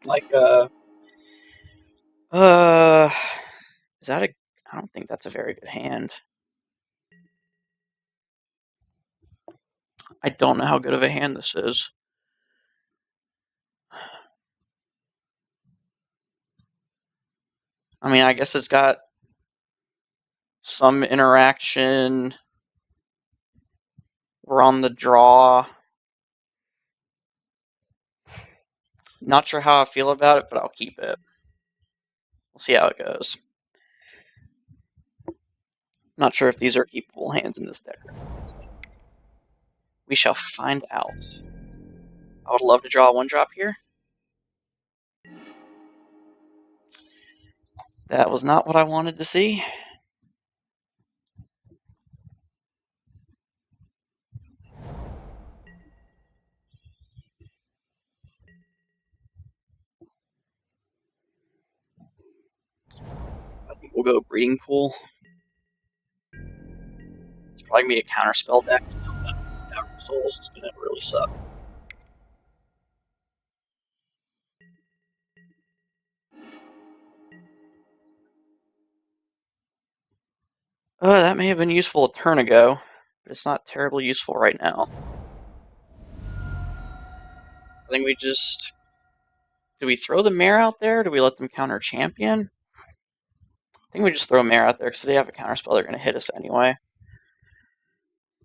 Like, uh, is that a? I don't think that's a very good hand. I don't know how good of a hand this is. I mean, I guess it's got some interaction. We're on the draw. Not sure how I feel about it, but I'll keep it. We'll see how it goes. Not sure if these are keepable hands in this deck. We shall find out. I would love to draw a 1-drop here. That was not what I wanted to see. I think we'll go Breeding Pool. It's probably going to be a counterspell deck. Without Souls is going to really suck. That may have been useful a turn ago, but it's not terribly useful right now. I think we just... Do we throw the Mare out there? Do we let them counter Champion? I think we just throw Mare out there because they have a counterspell. They're going to hit us anyway.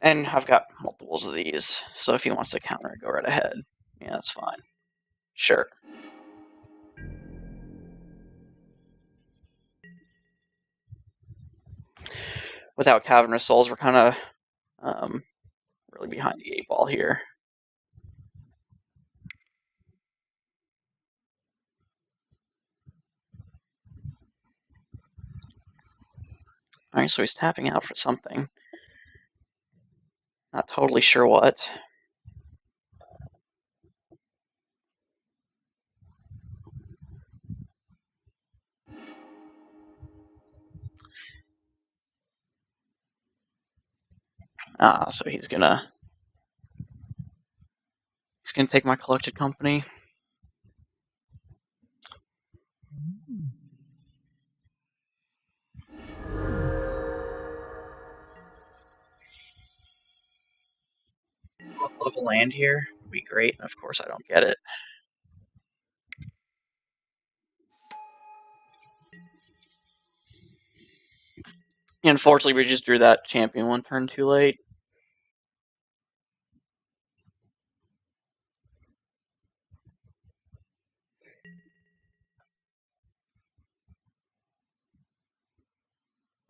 And I've got multiples of these, so if he wants to counter it, go right ahead. Yeah, that's fine. Sure. Without Cavernous Souls, we're kind of really behind the 8 ball here. Alright, so he's tapping out for something. Not totally sure what. So he's gonna take my collected company. Flip a land here would be great. Of course, I don't get it. Unfortunately, we just drew that champion 1 turn too late.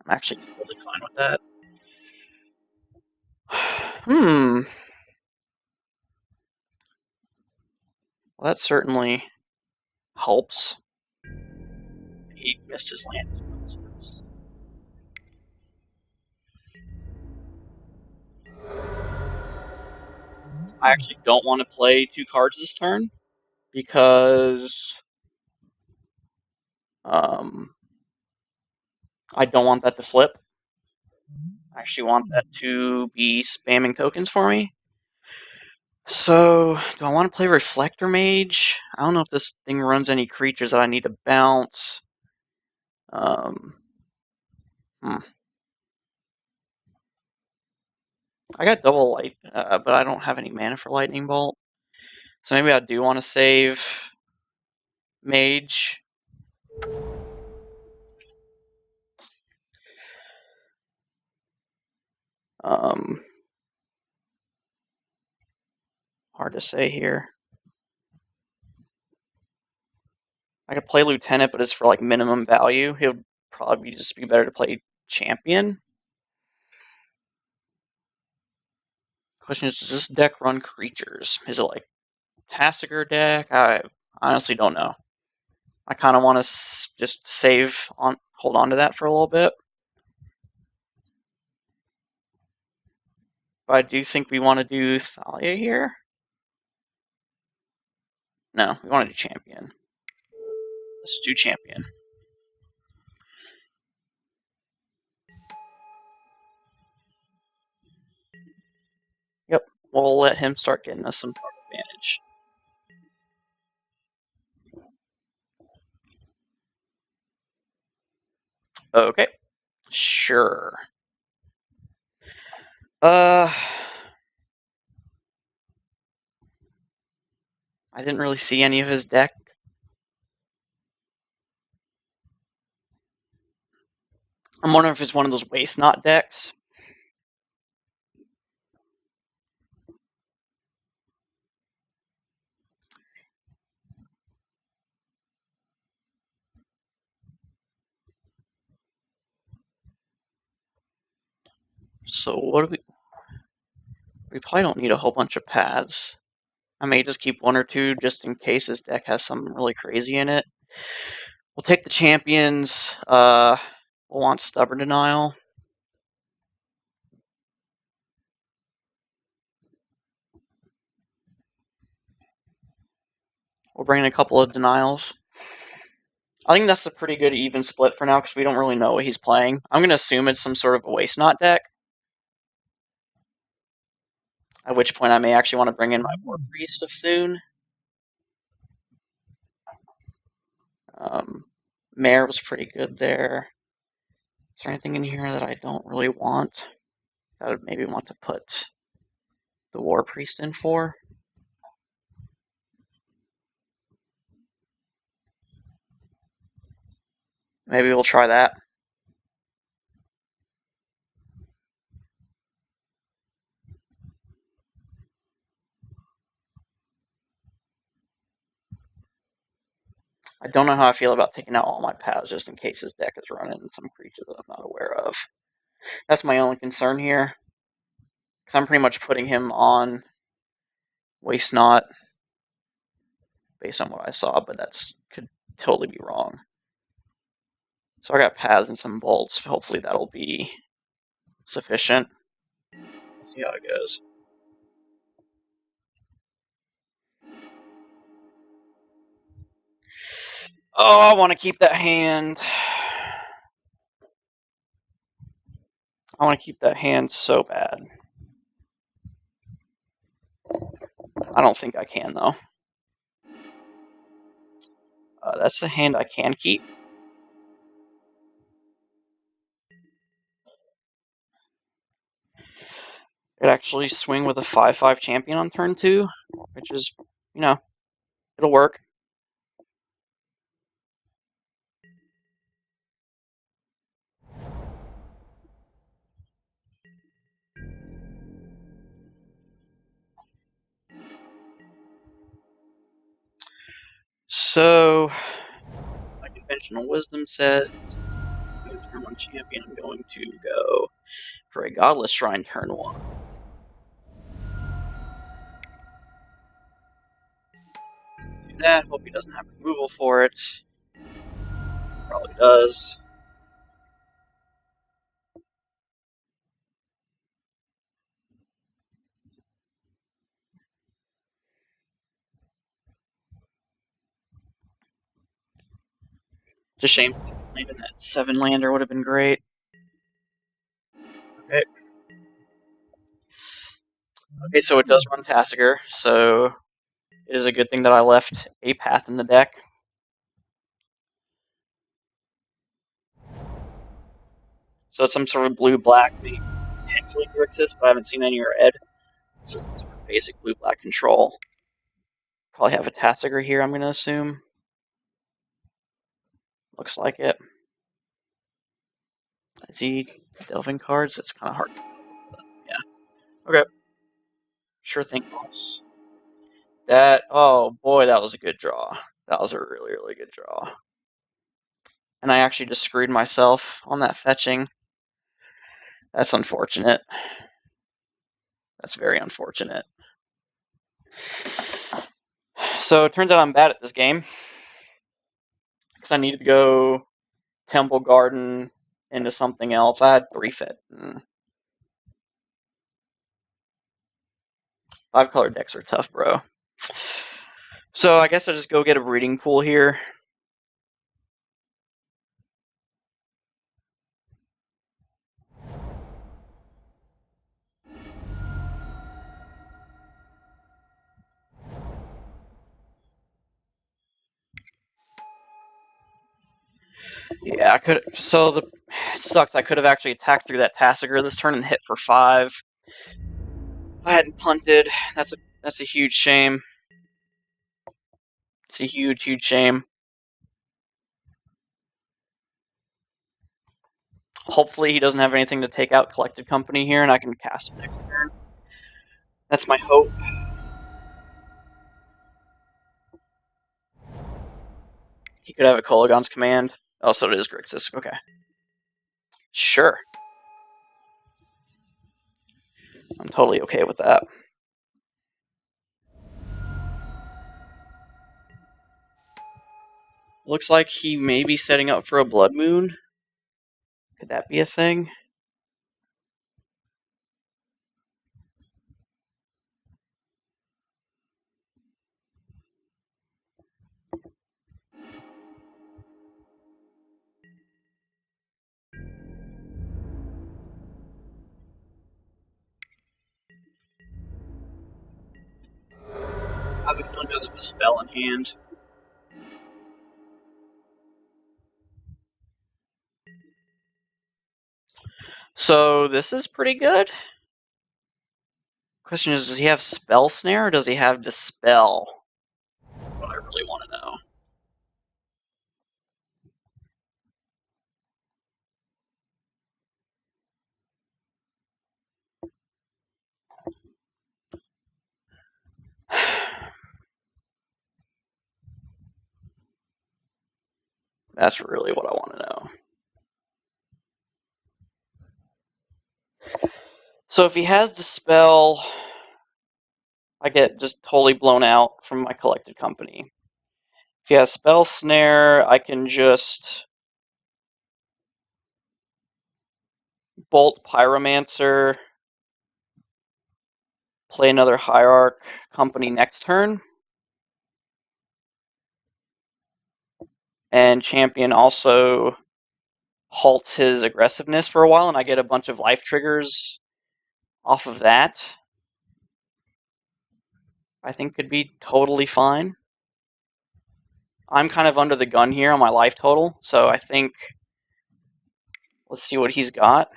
I'm actually totally fine with that. Well, that certainly helps. He missed his land. I actually don't want to play 2 cards this turn because I don't want that to flip. I actually want that to be spamming tokens for me. So, do I want to play Reflector Mage? I don't know if this thing runs any creatures that I need to bounce. I got double light, but I don't have any mana for Lightning Bolt. So maybe I do want to save Mage. Hard to say here. I could play Lieutenant, but it's for like minimum value. It would probably just be better to play Champion. Question is, does this deck run creatures? Is it like Tassiger deck? I honestly don't know. I kind of want to just hold on to that for a little bit. But I do think we want to do Thalia here. No, we want to do Champion. Let's do Champion. Yep, we'll let him start getting us some card advantage. Okay. Sure. I didn't really see any of his deck. I'm wondering if it's one of those waste not decks. So what do we... We probably don't need a whole bunch of paths. I may just keep one or two just in case this deck has something really crazy in it. We'll take the champions. We'll want Stubborn Denial. We'll bring in a couple of denials. I think that's a pretty good even split for now because we don't really know what he's playing. I'm going to assume it's some sort of a waste not deck. At which point I may actually want to bring in my War Priest of Thune. Mare was pretty good there. Is there anything in here that I don't really want? That I would maybe want to put the War Priest in for? Maybe we'll try that. I don't know how I feel about taking out all my paths just in case his deck is running some creatures that I'm not aware of. That's my only concern here. Because I'm pretty much putting him on Waste Not based on what I saw, but that's could totally be wrong. So I got paths and some bolts. Hopefully that'll be sufficient. We'll see how it goes. Oh, I want to keep that hand. I want to keep that hand so bad. I don't think I can, though. That's the hand I can keep. It actually swing with a 5/5 champion on turn 2, which is, it'll work. So, my conventional wisdom says, turn 1 champion, I'm going to go for a Godless Shrine turn 1. Do that, hope he doesn't have removal for it. Probably does. It's a shame landing that 7-lander would have been great. Okay. Okay, so it does run Tasigur, so it is a good thing that I left a path in the deck. So it's some sort of blue-black, maybe potentially Grixis, but I haven't seen any red. So it's some sort of basic blue-black control. Probably have a Tasigur here, I'm going to assume. Looks like it. Is he delving cards? It's kind of hard. Yeah. Okay. Sure thing, boss. Oh boy, that was a good draw. That was a really, really good draw. And I actually just screwed myself on that fetching. That's unfortunate. That's very unfortunate. So it turns out I'm bad at this game. Because I needed to go Temple Garden into something else. I had 3 fit. 5-color decks are tough, bro. So I guess I'll just go get a breeding pool here. Yeah, I could. So it sucks. I could have actually attacked through that Tassiger this turn and hit for 5. If I hadn't punted, that's a huge shame. It's a huge, huge shame. Hopefully he doesn't have anything to take out Collected Company here, and I can cast him next turn. That's my hope. He could have a Kolaghan's Command. Oh, so it is Grixis. Okay. Sure. I'm totally okay with that. Looks like he may be setting up for a Blood Moon. Could that be a thing? I have a feeling there's a spell in hand. So this is pretty good. Question is, does he have Spell Snare or does he have Dispel? That's what I really want to know. That's really what I want to know. So if he has Dispel, I get just totally blown out from my Collected Company. If he has Spell Snare, I can just Bolt Pyromancer, play another Hierarch Company next turn, and Champion also halts his aggressiveness for a while, and I get a bunch of life triggers off of that. I think could be totally fine. I'm kind of under the gun here on my life total, so I think let's see what he's got.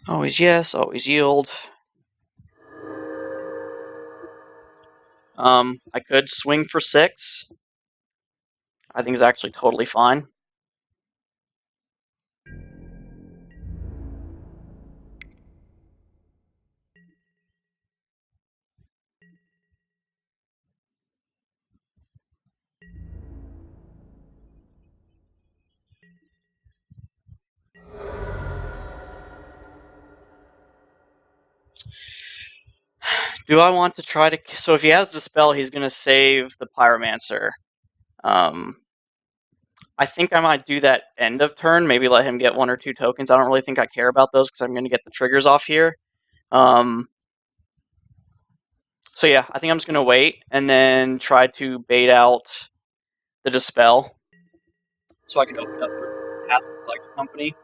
Always yes, always yield. I could swing for 6. I think is actually totally fine. Do I want to try to... So if he has Dispel, he's going to save the Pyromancer. I think I might do that end of turn, maybe let him get 1 or 2 tokens. I don't really think I care about those because I'm going to get the triggers off here. So yeah, I think I'm just going to wait and then try to bait out the Dispel so I can open up the Path of Collected Company.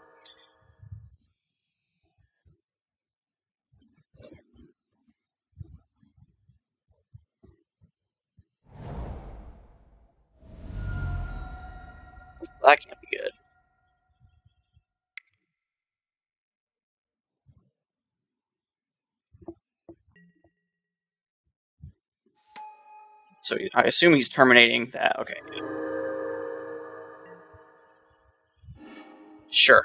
That can't be good. So I assume he's terminating that. Okay. Sure.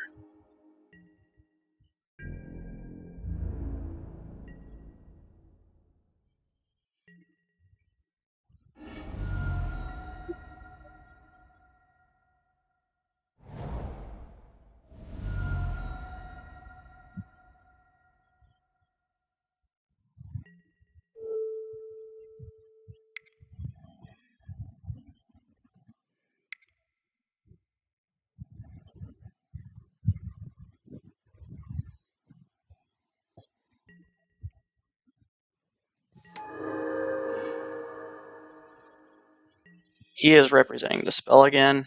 He is representing the spell again.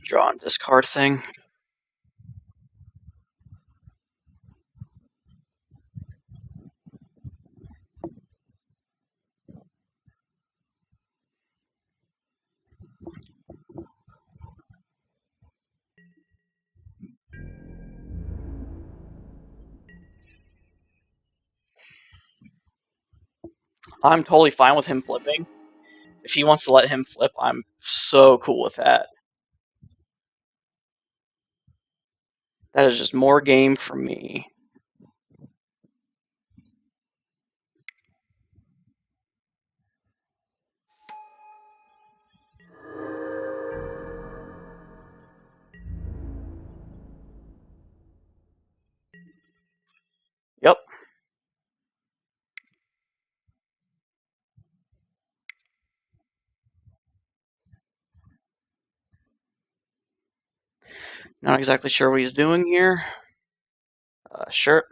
Draw and discard thing. I'm totally fine with him flipping. If he wants to let him flip, I'm so cool with that. That is just more game for me. Yep. Not exactly sure what he's doing here. Sure.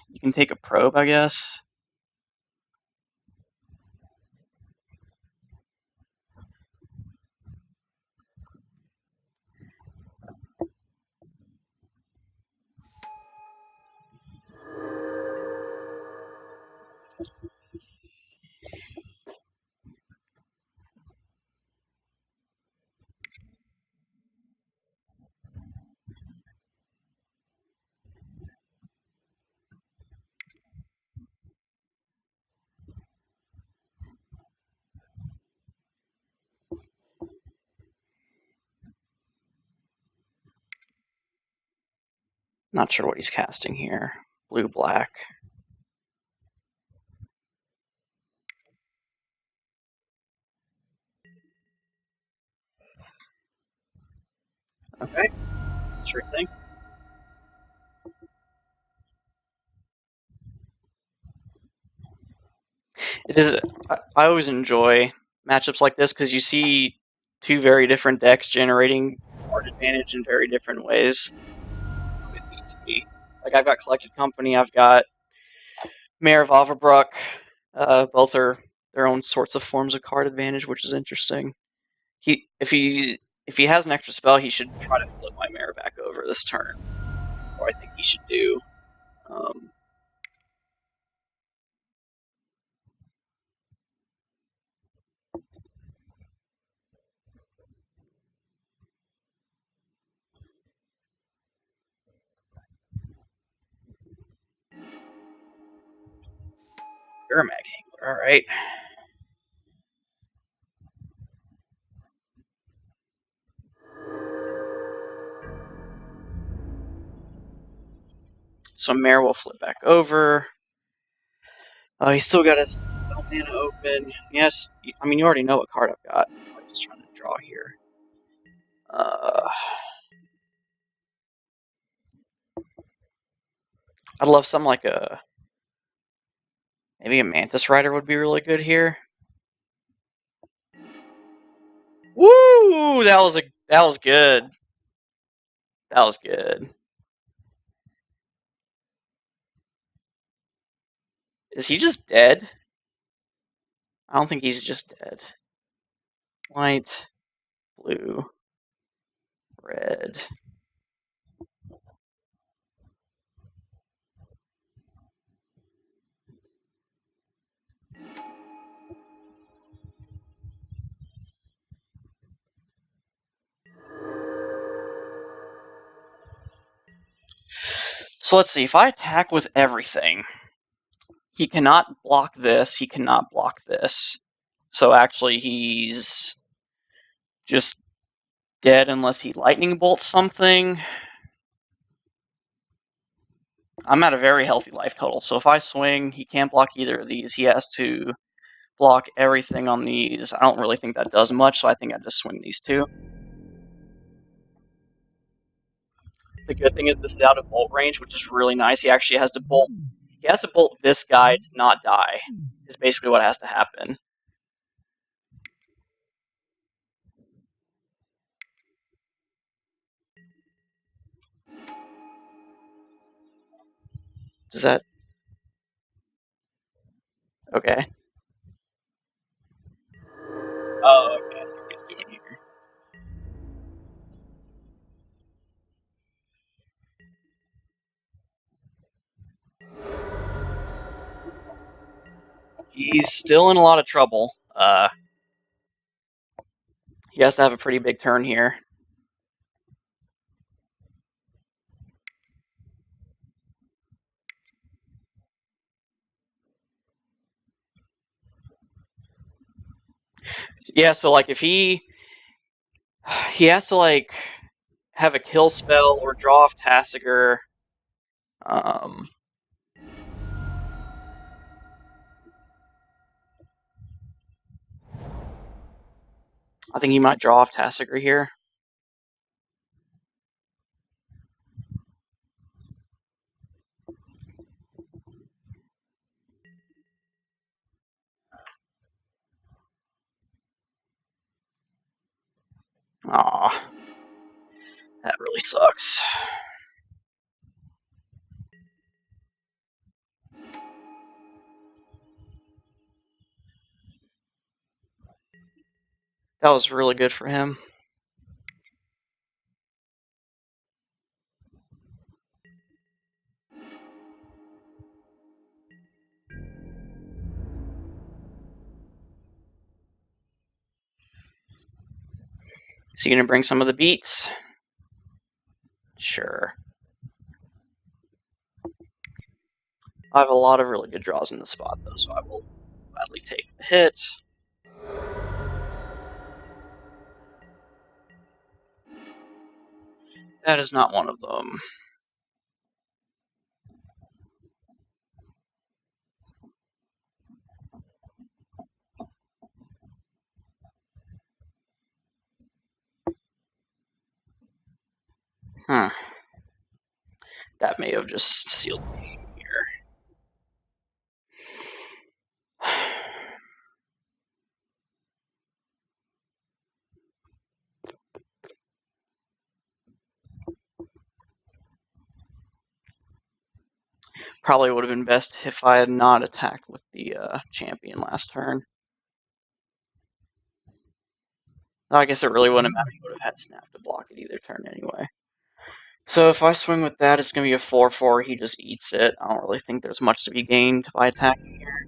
You can take a probe, I guess. Not sure what he's casting here. Blue, black. Okay. Sure thing. It is. I always enjoy matchups like this because you see two very different decks generating card advantage in very different ways. It always neat to me. Like I've got Collected Company, I've got Mayor of Averbruck. Both are their own sorts of forms of card advantage, which is interesting. If he has an extra spell, he should try to flip my Mayor back over this turn. Or I think he should do. You're a Mag Angler, alright. So Mayor will flip back over. He's still got his spell mana open. Yes, I mean, you already know what card I've got. I'm just trying to draw here. I'd love some like a... Maybe a Mantis Rider would be really good here. Woo! That was good. That was good. Is he just dead? I don't think he's just dead. White, blue, red. So let's see. If I attack with everything, he cannot block this. He cannot block this. So actually, he's just dead unless he lightning bolts something. I'm at a very healthy life total, so if I swing, he can't block either of these. He has to block everything on these. I don't really think that does much, so I think I just swing these two. The good thing is this is out of bolt range, which is really nice. He actually has to bolt. He has to bolt this guy to not die. Is basically what has to happen. Does that? Okay. Oh, okay. I see what he's doing here. He's still in a lot of trouble. He has to have a pretty big turn here. Yeah, so like if he has to like have a kill spell or draw off Tassiger. I think he might draw off Tassiger here. Aw, that really sucks. That was really good for him. Is he gonna bring some of the beats? Sure. I have a lot of really good draws in the spot though, so I will gladly take the hit. That is not one of them. Hmm. That may have just sealed the game here. Probably would have been best if I had not attacked with the champion last turn. I guess it really wouldn't matter. He would have had Snap to block it either turn anyway. So if I swing with that, it's going to be a 4-4. He just eats it. I don't really think there's much to be gained by attacking here.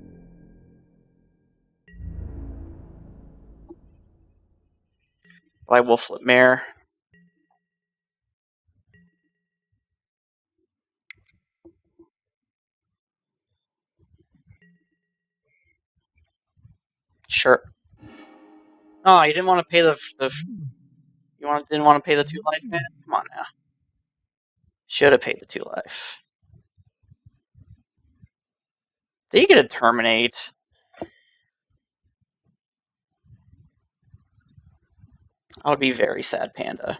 But I will flip Mare. Sure. Oh, you didn't want to pay didn't want to pay the 2 life, man? Come on now. Should have paid the 2 life. Did you get a terminate? I would be very sad, Panda.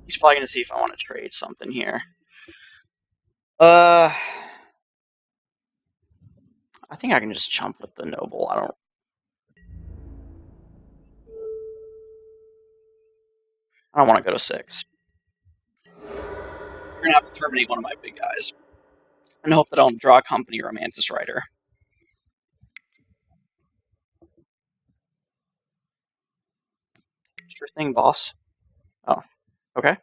He's probably going to see if I want to trade something here. I think I can just chump with the noble. I don't want to go to 6. We're going to have to terminate one of my big guys. And hope that I don't draw a company or a Mantis Rider. Sure thing, boss. Oh, okay.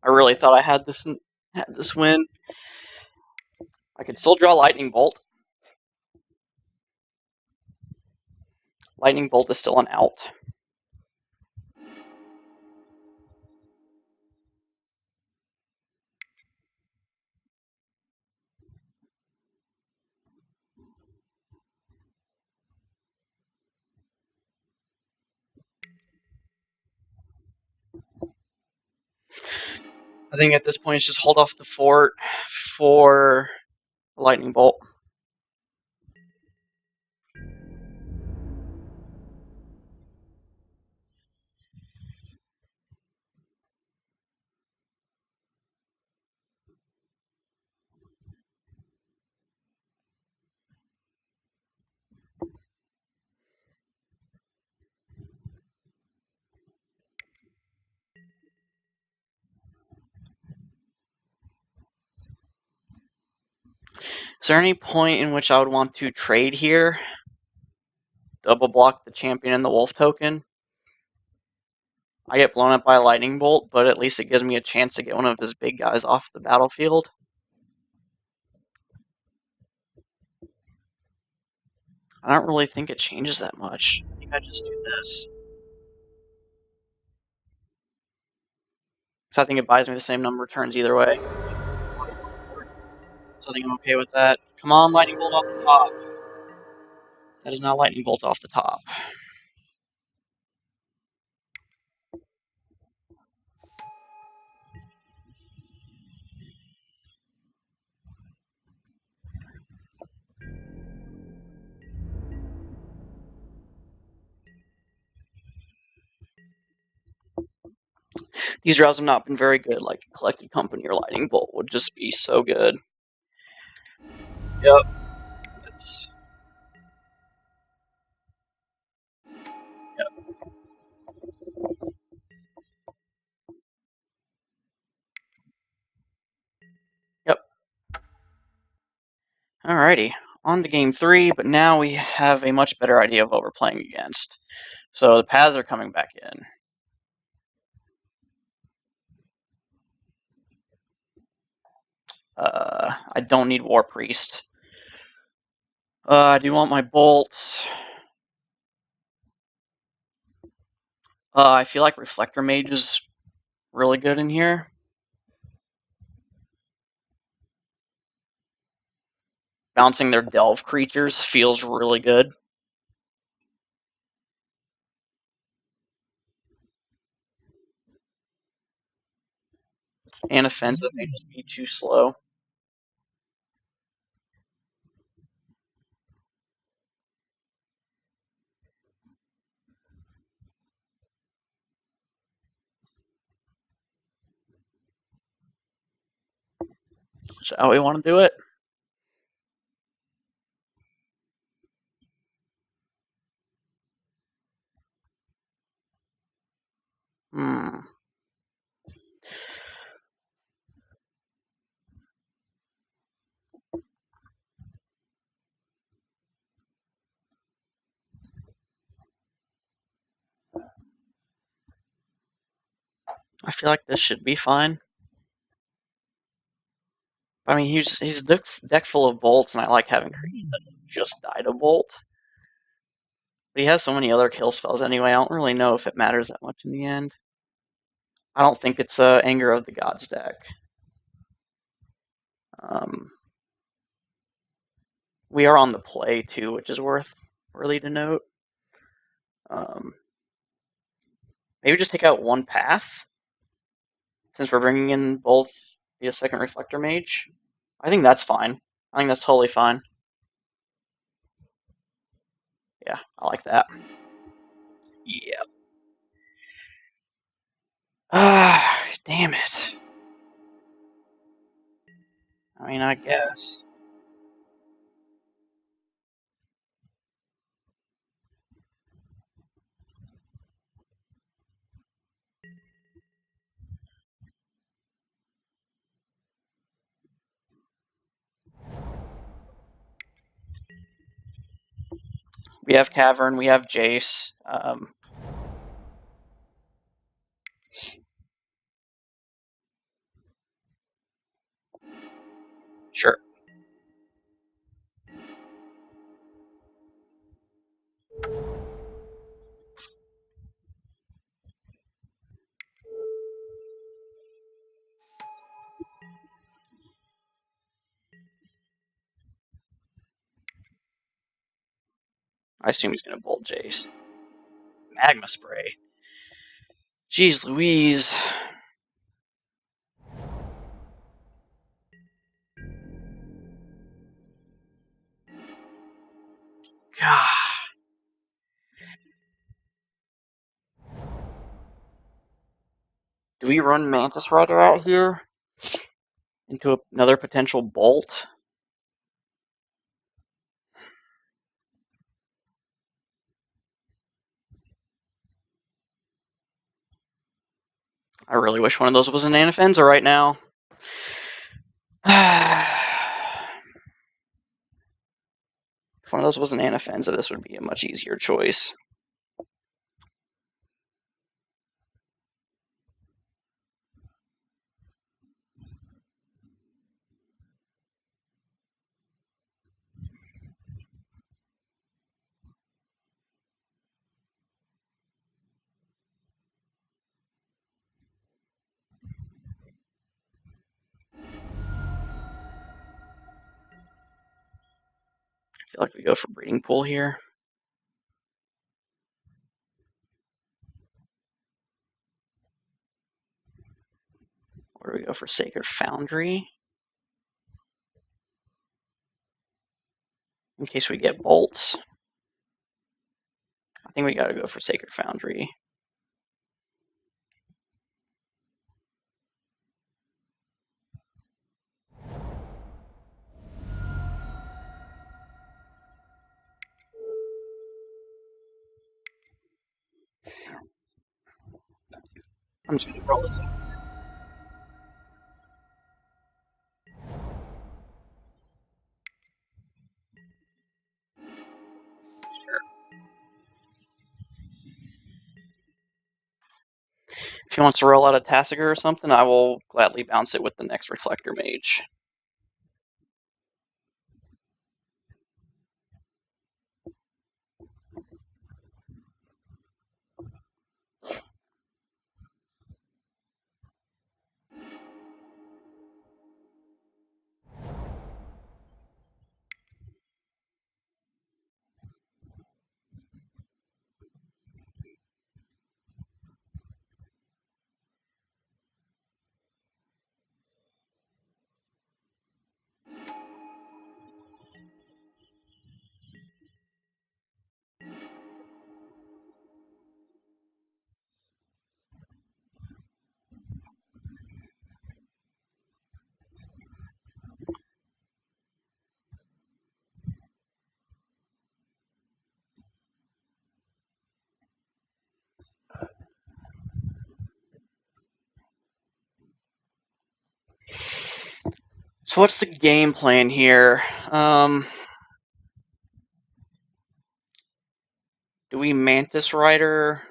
I really thought I had this win. I could still draw Lightning Bolt. Lightning Bolt is still an out. I think at this point it's just hold off the fort for Lightning Bolt. Is there any point in which I would want to trade here? Double block the champion and the wolf token. I get blown up by a lightning bolt, but at least it gives me a chance to get one of his big guys off the battlefield. I don't really think it changes that much. I think I just do this. So I think it buys me the same number of turns either way. So I think I'm okay with that. Come on, lightning bolt off the top. That is not lightning bolt off the top. These draws have not been very good. Like Collected Company or Lightning Bolt would just be so good. Yep. It's, yep. Yep. Alrighty. On to game 3, but now we have a much better idea of what we're playing against. So the paths are coming back in. I don't need War Priest. I do want my bolts. I feel like Reflector Mage is really good in here. Bouncing their Delve creatures feels really good. And offensive may just be too slow. Is that how we want to do it? Hmm. I feel like this should be fine. I mean, he's deck full of bolts, and I like having creatures that just die to bolt. But he has so many other kill spells anyway, I don't really know if it matters that much in the end. I don't think it's Anger of the Gods deck. We are on the play, too, which is worthy to note. Maybe just take out one path, since we're bringing in both the second Reflector Mage. I think that's fine. I think that's totally fine. Yeah, I like that. Yeah. Ah, damn it. I mean, I guess. We have Cavern, we have Jace. I assume he's going to Bolt Jace. Magma Spray. Jeez Louise. God. Do we run Mantis Rider out here? Into another potential Bolt? I really wish one of those was an Anafenza right now. If one of those was an Anafenza, this would be a much easier choice. I feel like we go for Breeding Pool here. Or do we go for Sacred Foundry? In case we get bolts. I think we gotta go for Sacred Foundry. I'm just gonna roll this. If he wants to roll out a Tassiger or something, I will gladly bounce it with the next Reflector Mage. So what's the game plan here? Do we Mantis Rider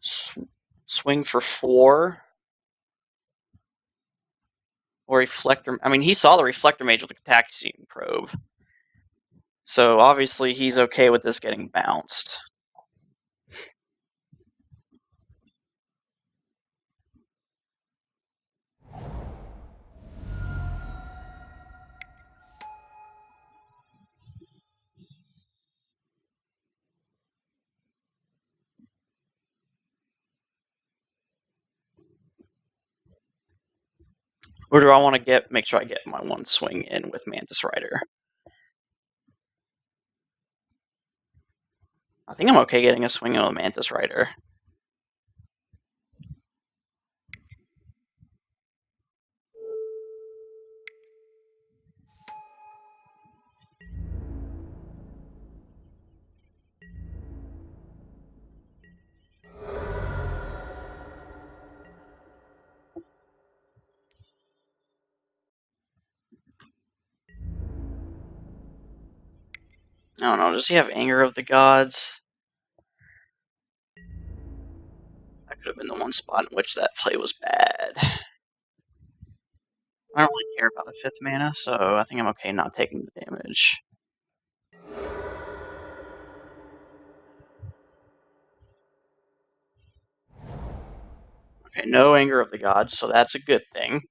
swing for 4? Or Reflector? I mean, he saw the Reflector Mage with the Cataxian Probe. So obviously he's okay with this getting bounced. Or do I want to make sure I get my one swing in with Mantis Rider? I think I'm okay getting a swing in with Mantis Rider. I don't know, does he have Anger of the Gods? That could have been the one spot in which that play was bad. I don't really care about the 5th mana, so I think I'm okay not taking the damage. Okay, no Anger of the Gods, so that's a good thing.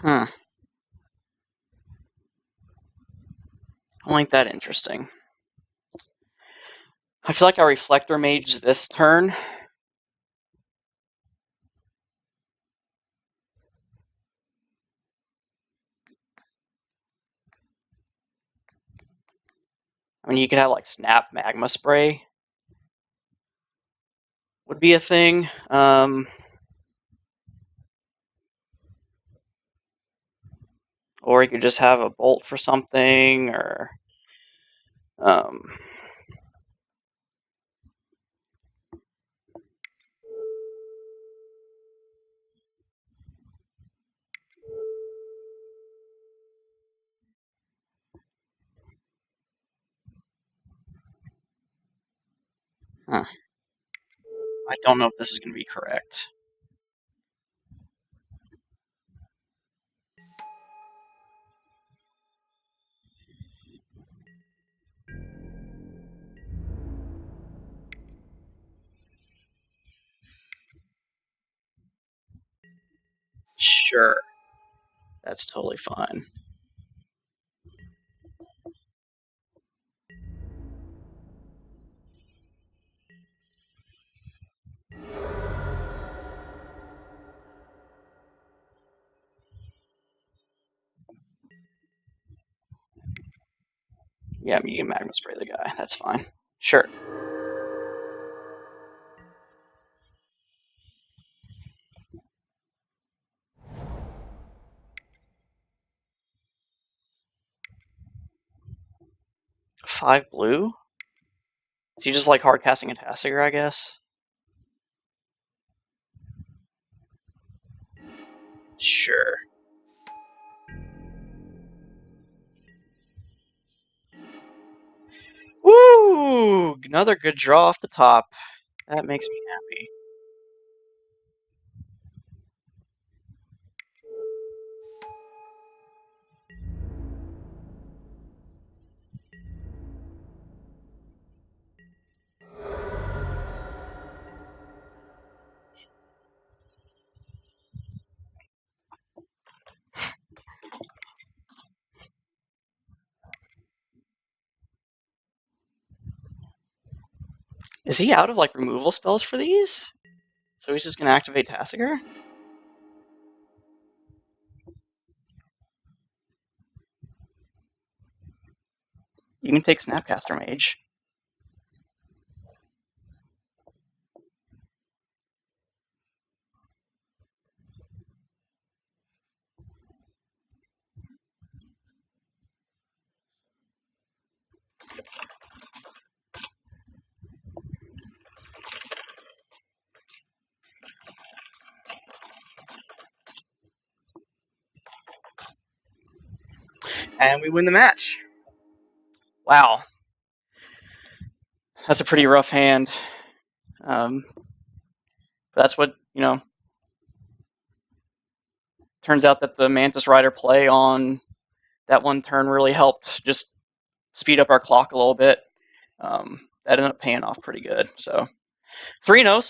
Hmm. Ain't that interesting. I feel like I Reflector Mage this turn. I mean, you could have like Snap Magma Spray would be a thing. Or you could just have a Bolt for something, or um, huh. I don't know if this is going to be correct. Sure, that's totally fine. Yeah, you can Magma Spray the guy. That's fine. Sure. Five blue? Is he just like hard casting a Tasigur, I guess? Sure. Woo! Another good draw off the top. That makes me happy. Is he out of like removal spells for these? So he's just gonna activate Tasigur? You can take Snapcaster Mage. And we win the match. Wow. That's a pretty rough hand. That's what, turns out that the Mantis Rider play on that one turn really helped just speed up our clock a little bit. That ended up paying off pretty good. So 3-0. So